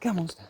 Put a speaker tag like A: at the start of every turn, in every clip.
A: Come on, Stan.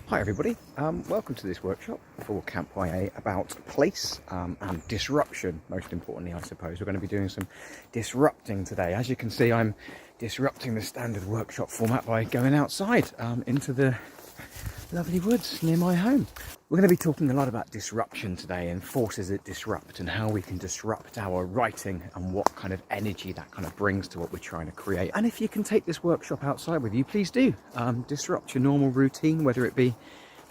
A: Hi everybody, welcome to this workshop for Camp YA about place and disruption, most importantly I suppose. We're going to be doing some disrupting today. As you can see, I'm disrupting the standard workshop format by going outside into the lovely woods near my home. We're going to be talking a lot about disruption today and forces that disrupt and how we can disrupt our writing and what kind of energy that kind of brings to what we're trying to create. And if you can take this workshop outside with you, please do. Disrupt your normal routine, whether it be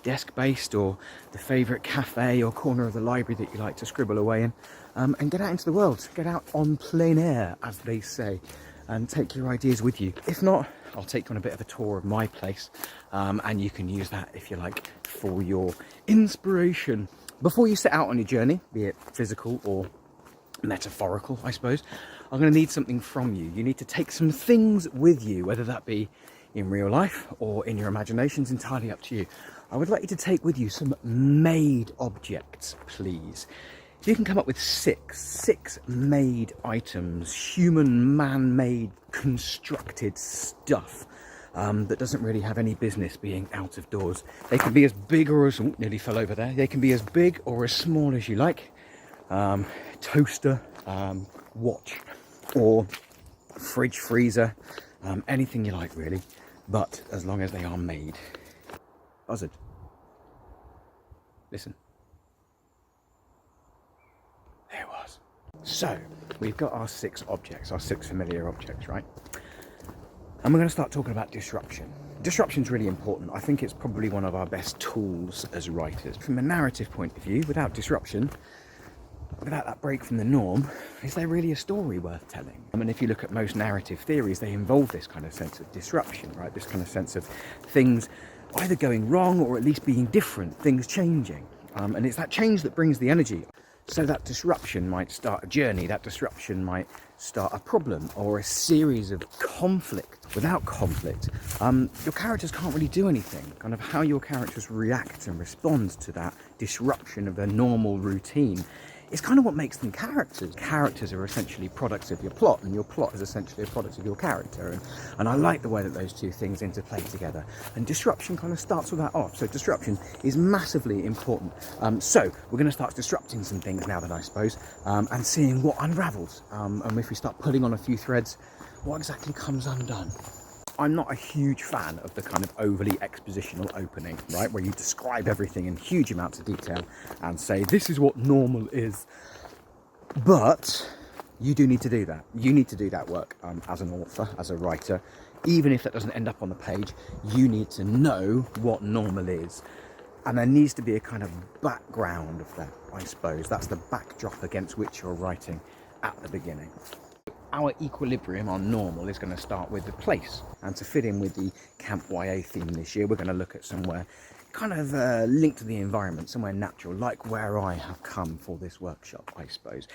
A: desk-based or the favourite cafe or corner of the library that you like to scribble away in, and get out into the world. Get out on plein air, as they say, and take your ideas with you. If not, I'll take you on a bit of a tour of my place, and you can use that, if you like, for your inspiration. Before you set out on your journey, be it physical or metaphorical, I suppose, I'm going to need something from you. You need to take some things with you, whether that be in real life or in your imaginations, entirely up to you. I would like you to take with you some made objects, please. You can come up with six made items, human, man-made, constructed stuff that doesn't really have any business being out of doors. They can be as big or as, nearly fell over there. They can be as big or as small as you like. Toaster, watch, or fridge, freezer, anything you like really, but as long as they are made. Buzzard, listen. There it was. So, we've got our six objects, our six familiar objects, right? And we're going to start talking about disruption. Disruption's really important. I think it's probably one of our best tools as writers. From a narrative point of view, without disruption, without that break from the norm, is there really a story worth telling? I mean, if you look at most narrative theories, they involve this kind of sense of disruption, right? This kind of sense of things either going wrong or at least being different, things changing. And it's that change that brings the energy. So that disruption might start a journey, that disruption might start a problem or a series of conflict. Without conflict, your characters can't really do anything. Kind of how your characters react and respond to that disruption of their normal routine is kind of what makes them characters. Characters are essentially products of your plot, and your plot is essentially a product of your character. And I like the way that those two things interplay together. And disruption kind of starts with that off. So disruption is massively important. So we're going to start disrupting some things now then, I suppose, and seeing what unravels. And if we start pulling on a few threads, what exactly comes undone. I'm not a huge fan of the kind of overly expositional opening, right, where you describe everything in huge amounts of detail and say, this is what normal is. But you do need to do that. You need to do that work as an author, as a writer. Even if that doesn't end up on the page, you need to know what normal is. And there needs to be a kind of background of that, I suppose. That's the backdrop against which you're writing at the beginning. Our equilibrium on normal is going to start with the place, and to fit in with the Camp YA theme this year, we're going to look at somewhere kind of linked to the environment, somewhere natural, like where I have come for this workshop, I suppose.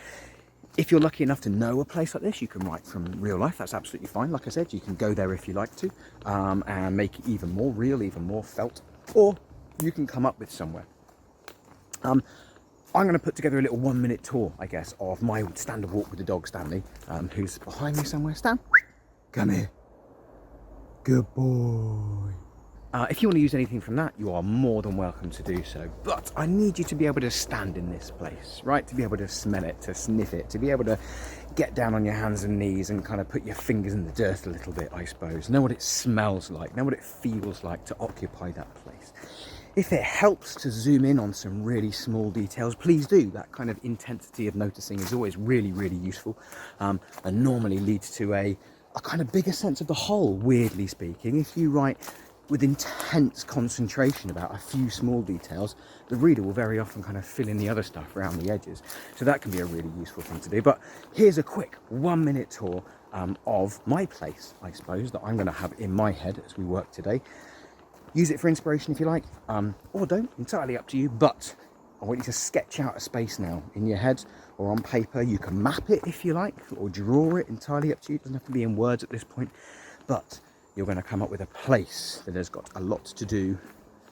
A: If you're lucky enough to know a place like this, you can write from real life. That's absolutely fine. Like I said, you can go there if you like to, and make it even more real, even more felt, or you can come up with somewhere. I'm going to put together a little 1-minute tour, I guess, of my standard walk with the dog, Stanley, who's behind me somewhere. Stan, come here. Good boy. If you want to use anything from that, you are more than welcome to do so. But I need you to be able to stand in this place, right? To be able to smell it, to sniff it, to be able to get down on your hands and knees and kind of put your fingers in the dirt a little bit, I suppose. Know what it smells like, know what it feels like to occupy that place. If it helps to zoom in on some really small details, please do. That kind of intensity of noticing is always really, really useful, and normally leads to a kind of bigger sense of the whole, weirdly speaking. If you write with intense concentration about a few small details, the reader will very often kind of fill in the other stuff around the edges. So that can be a really useful thing to do. But here's a quick 1-minute tour of my place, I suppose, that I'm going to have in my head as we work today. Use it for inspiration if you like, or don't, entirely up to you, but I want you to sketch out a space now in your head or on paper. You can map it if you like, or draw it, entirely up to you. It doesn't have to be in words at this point, but you're going to come up with a place that has got a lot to do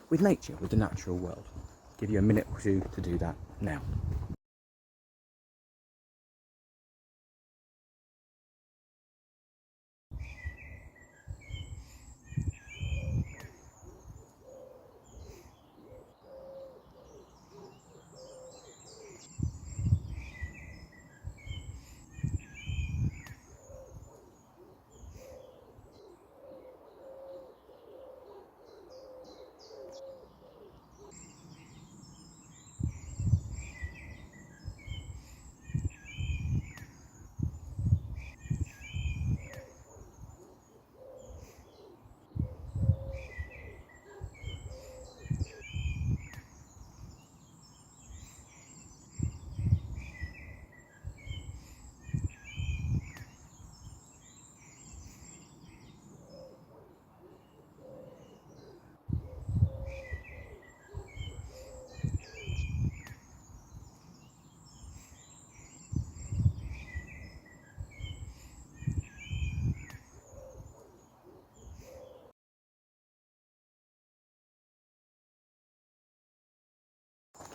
A: with nature, with the natural world. Give you a minute or two to do that now.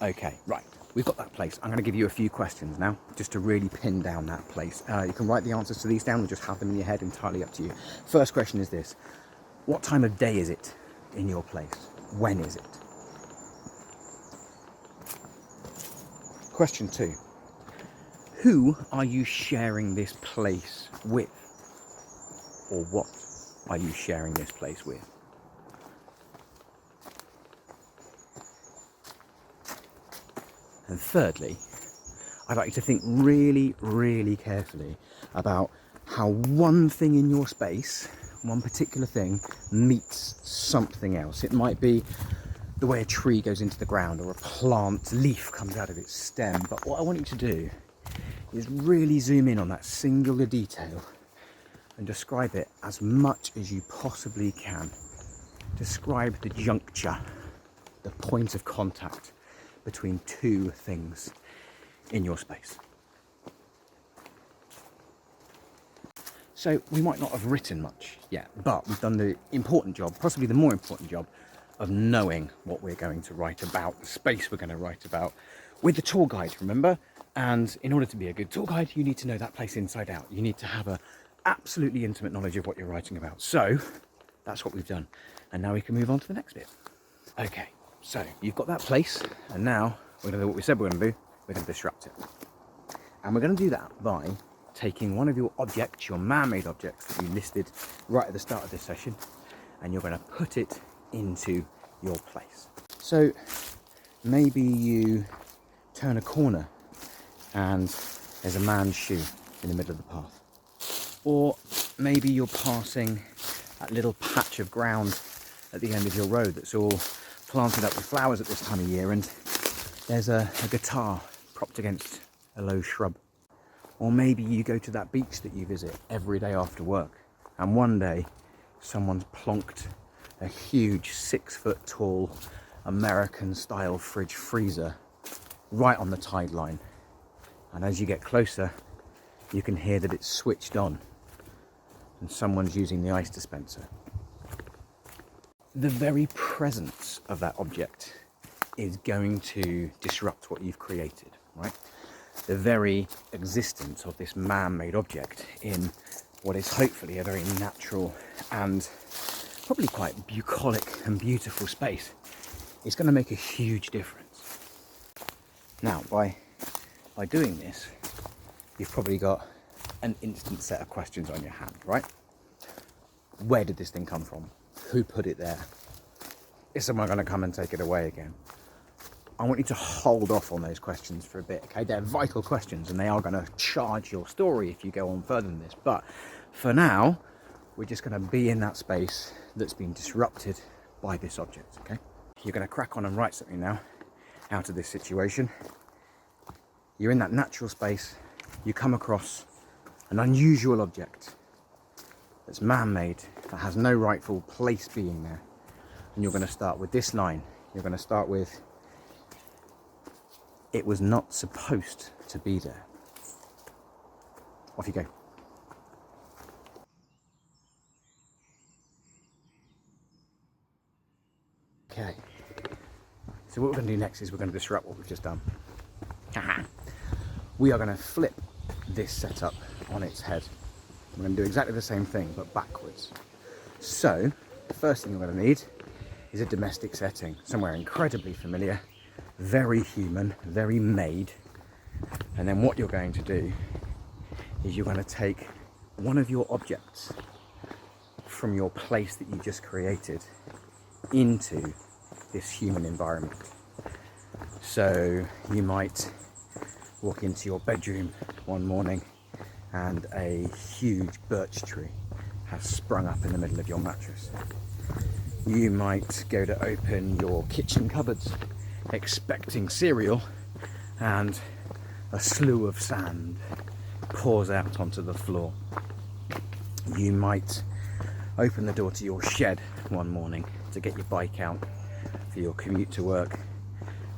A: Okay, right, we've got that place. I'm going to give you a few questions now, just to really pin down that place. You can write the answers to these down or just have them in your head, entirely up to you. First question is this: what time of day is it in your place? When is it? Question 2: who are you sharing this place with? Or what are you sharing this place with? And thirdly, I'd like you to think really, really carefully about how one thing in your space, one particular thing, meets something else. It might be the way a tree goes into the ground, or a plant leaf comes out of its stem. But what I want you to do is really zoom in on that singular detail and describe it as much as you possibly can. Describe the juncture, the point of contact between two things in your space. So we might not have written much yet, but we've done the important job, possibly the more important job, of knowing what we're going to write about, the space we're going to write about, with the tour guide, remember? And in order to be a good tour guide, you need to know that place inside out. You need to have an absolutely intimate knowledge of what you're writing about. So that's what we've done. And now we can move on to the next bit. Okay, so you've got that place, and now we're going to do what we said we're going to do. We're going to disrupt it. And we're going to do that by taking one of your objects, your man-made objects that you listed right at the start of this session, and you're going to put it into your place. So maybe you turn a corner and there's a man's shoe in the middle of the path. Or maybe you're passing that little patch of ground at the end of your road that's all planted up with flowers at this time of year, and there's a guitar propped against a low shrub. Or maybe you go to that beach that you visit every day after work, and one day someone's plonked a huge 6-foot tall American style fridge freezer right on the tide line. And as you get closer, you can hear that it's switched on and someone's using the ice dispenser. The very presence of that object is going to disrupt what you've created, right? The very existence of this man-made object in what is hopefully a very natural and probably quite bucolic and beautiful space is going to make a huge difference. Now, by doing this, you've probably got an instant set of questions on your hand, right? Where did this thing come from? Who put it there? Is someone going to come and take it away again? I want you to hold off on those questions for a bit, okay? They're vital questions and they are going to charge your story if you go on further than this. But for now, we're just going to be in that space that's been disrupted by this object, okay? You're going to crack on and write something now out of this situation. You're in that natural space. You come across an unusual object that's man-made, that has no rightful place being there. And you're going to start with this line. You're going to start with, "It was not supposed to be there." Off you go. Okay, So what we're going to do next is we're going to disrupt what we've just done. We are going to flip this setup on its head. We're going to do exactly the same thing, but backwards. So the first thing you're going to need is a domestic setting, somewhere incredibly familiar, very human, very made. And then what you're going to do is you're going to take one of your objects from your place that you just created into this human environment. So you might walk into your bedroom one morning and a huge birch tree has sprung up in the middle of your mattress. You might go to open your kitchen cupboards expecting cereal and a slew of sand pours out onto the floor. You might open the door to your shed one morning to get your bike out for your commute to work,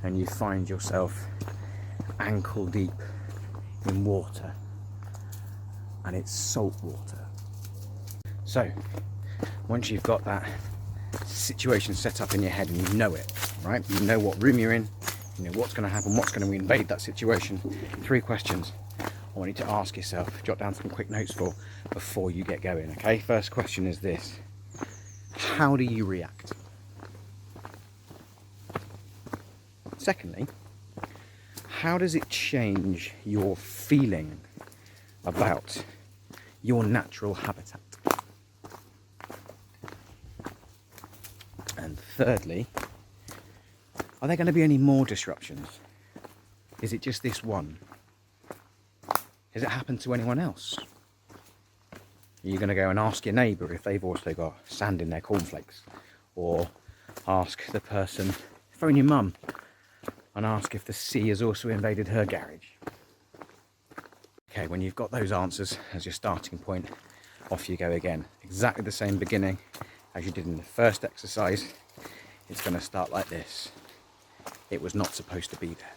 A: and you find yourself ankle deep in water, and it's salt water. So once you've got that situation set up in your head and you know it, right? You know what room you're in, you know what's going to happen, what's going to invade that situation. 3 questions I want you to ask yourself, jot down some quick notes for before you get going, okay? First question is this: how do you react? Secondly, how does it change your feeling about your natural habitat? And thirdly, are there going to be any more disruptions? Is it just this one? Has it happened to anyone else? Are you going to go and ask your neighbour if they've also got sand in their cornflakes? Or ask the person, phone your mum and ask if the sea has also invaded her garage? Okay, when you've got those answers as your starting point, off you go again. Exactly the same beginning as you did in the first exercise. It's going to start like this: it was not supposed to be there.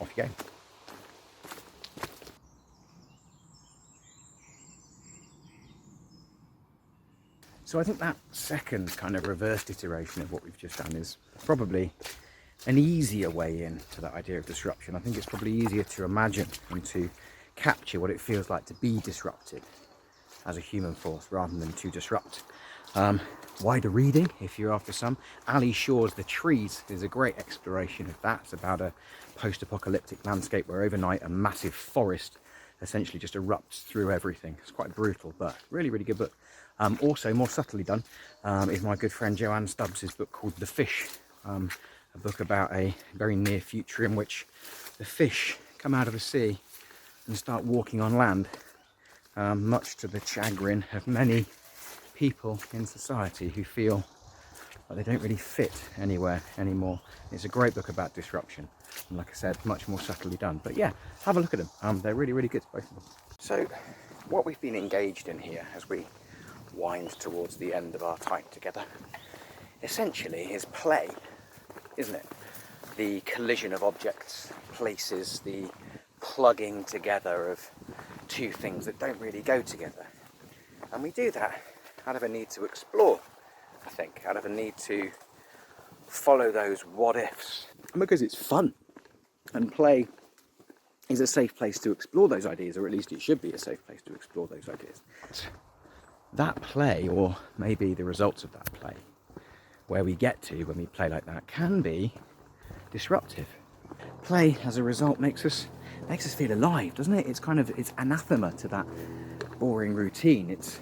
A: Off you go. So I think that second kind of reversed iteration of what we've just done is probably an easier way in to that idea of disruption. I think it's probably easier to imagine and to capture what it feels like to be disrupted as a human force rather than to disrupt. Wider reading, if you're after some. Ali Shaw's The Trees is a great exploration of that. It's about a post-apocalyptic landscape where overnight a massive forest essentially just erupts through everything. It's quite brutal, but really, really good book. Also, more subtly done, is my good friend Joanne Stubbs' book called The Fish, a book about a very near future in which the fish come out of the sea and start walking on land, much to the chagrin of many people in society who feel like they don't really fit anywhere anymore. It's a great book about disruption, and like I said, much more subtly done. But yeah, have a look at them. They're really, really good, both of them. So what we've been engaged in here as we wind towards the end of our time together essentially is play, isn't it? The collision of objects, places, the plugging together of two things that don't really go together. And we do that out of a need to explore, I think, out of a need to follow those what-ifs. And because it's fun, and play is a safe place to explore those ideas, or at least it should be a safe place to explore those ideas. That play, or maybe the results of that play, where we get to when we play like that, can be disruptive. Play, as a result, makes us feel alive, doesn't it? It's anathema to that boring routine. It's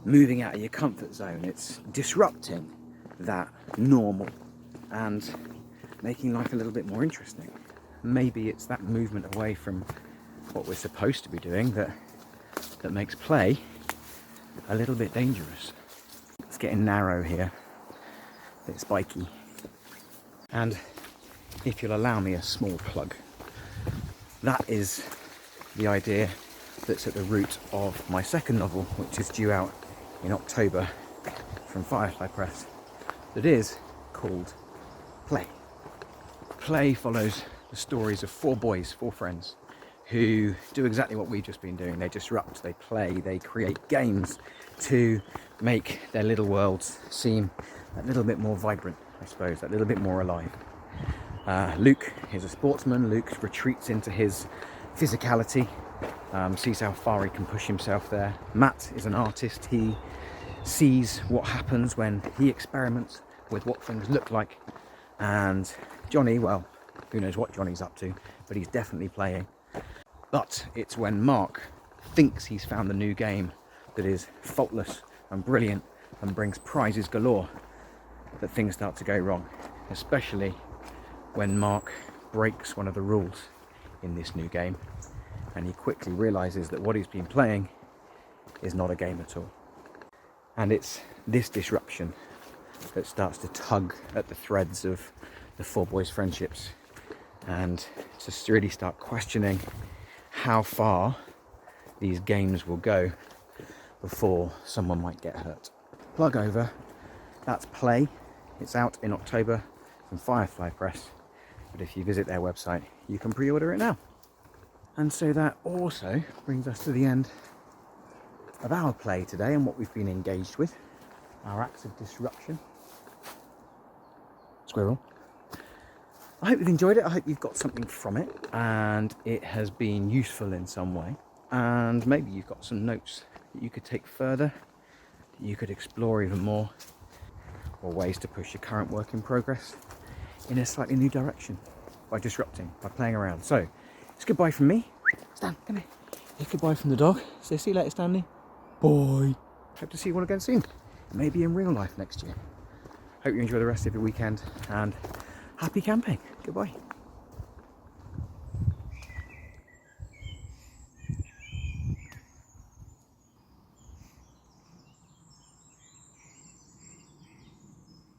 A: moving out of your comfort zone. It's disrupting that normal and making life a little bit more interesting. Maybe it's that movement away from what we're supposed to be doing that makes play a little bit dangerous. It's getting narrow here, a bit spiky. And if you'll allow me a small plug, that is the idea that's at the root of my second novel, which is due out in October from Firefly Press, that is called Play. Play follows the stories of 4 boys, 4 friends, who do exactly what we've just been doing. They disrupt, they play, they create games to make their little worlds seem a little bit more vibrant, I suppose, a little bit more alive. Luke is a sportsman. Luke retreats into his physicality, sees how far he can push himself there. Matt is an artist. He sees what happens when he experiments with what things look like. And Johnny, well, who knows what Johnny's up to, but he's definitely playing. But it's when Mark thinks he's found the new game that is faultless and brilliant and brings prizes galore that things start to go wrong, especially when Mark breaks one of the rules in this new game, and he quickly realizes that what he's been playing is not a game at all. And it's this disruption that starts to tug at the threads of the four boys' friendships, and to really start questioning how far these games will go before someone might get hurt. Plug over, that's Play. It's out in October from Firefly Press, but if you visit their website you can pre-order it now. And so that also brings us to the end of our play today and what we've been engaged with, our acts of disruption. Squirrel. I hope you've enjoyed it. I hope you've got something from it and it has been useful in some way, and maybe you've got some notes that you could take further, that you could explore even more, or ways to push your current work in progress in a slightly new direction by disrupting, by playing around. So it's goodbye from me. Stan, come here. It's goodbye from the dog. So see you later, Stanley. Bye. Hope to see you all again soon, maybe in real life next year. Hope you enjoy the rest of your weekend and happy camping. Goodbye.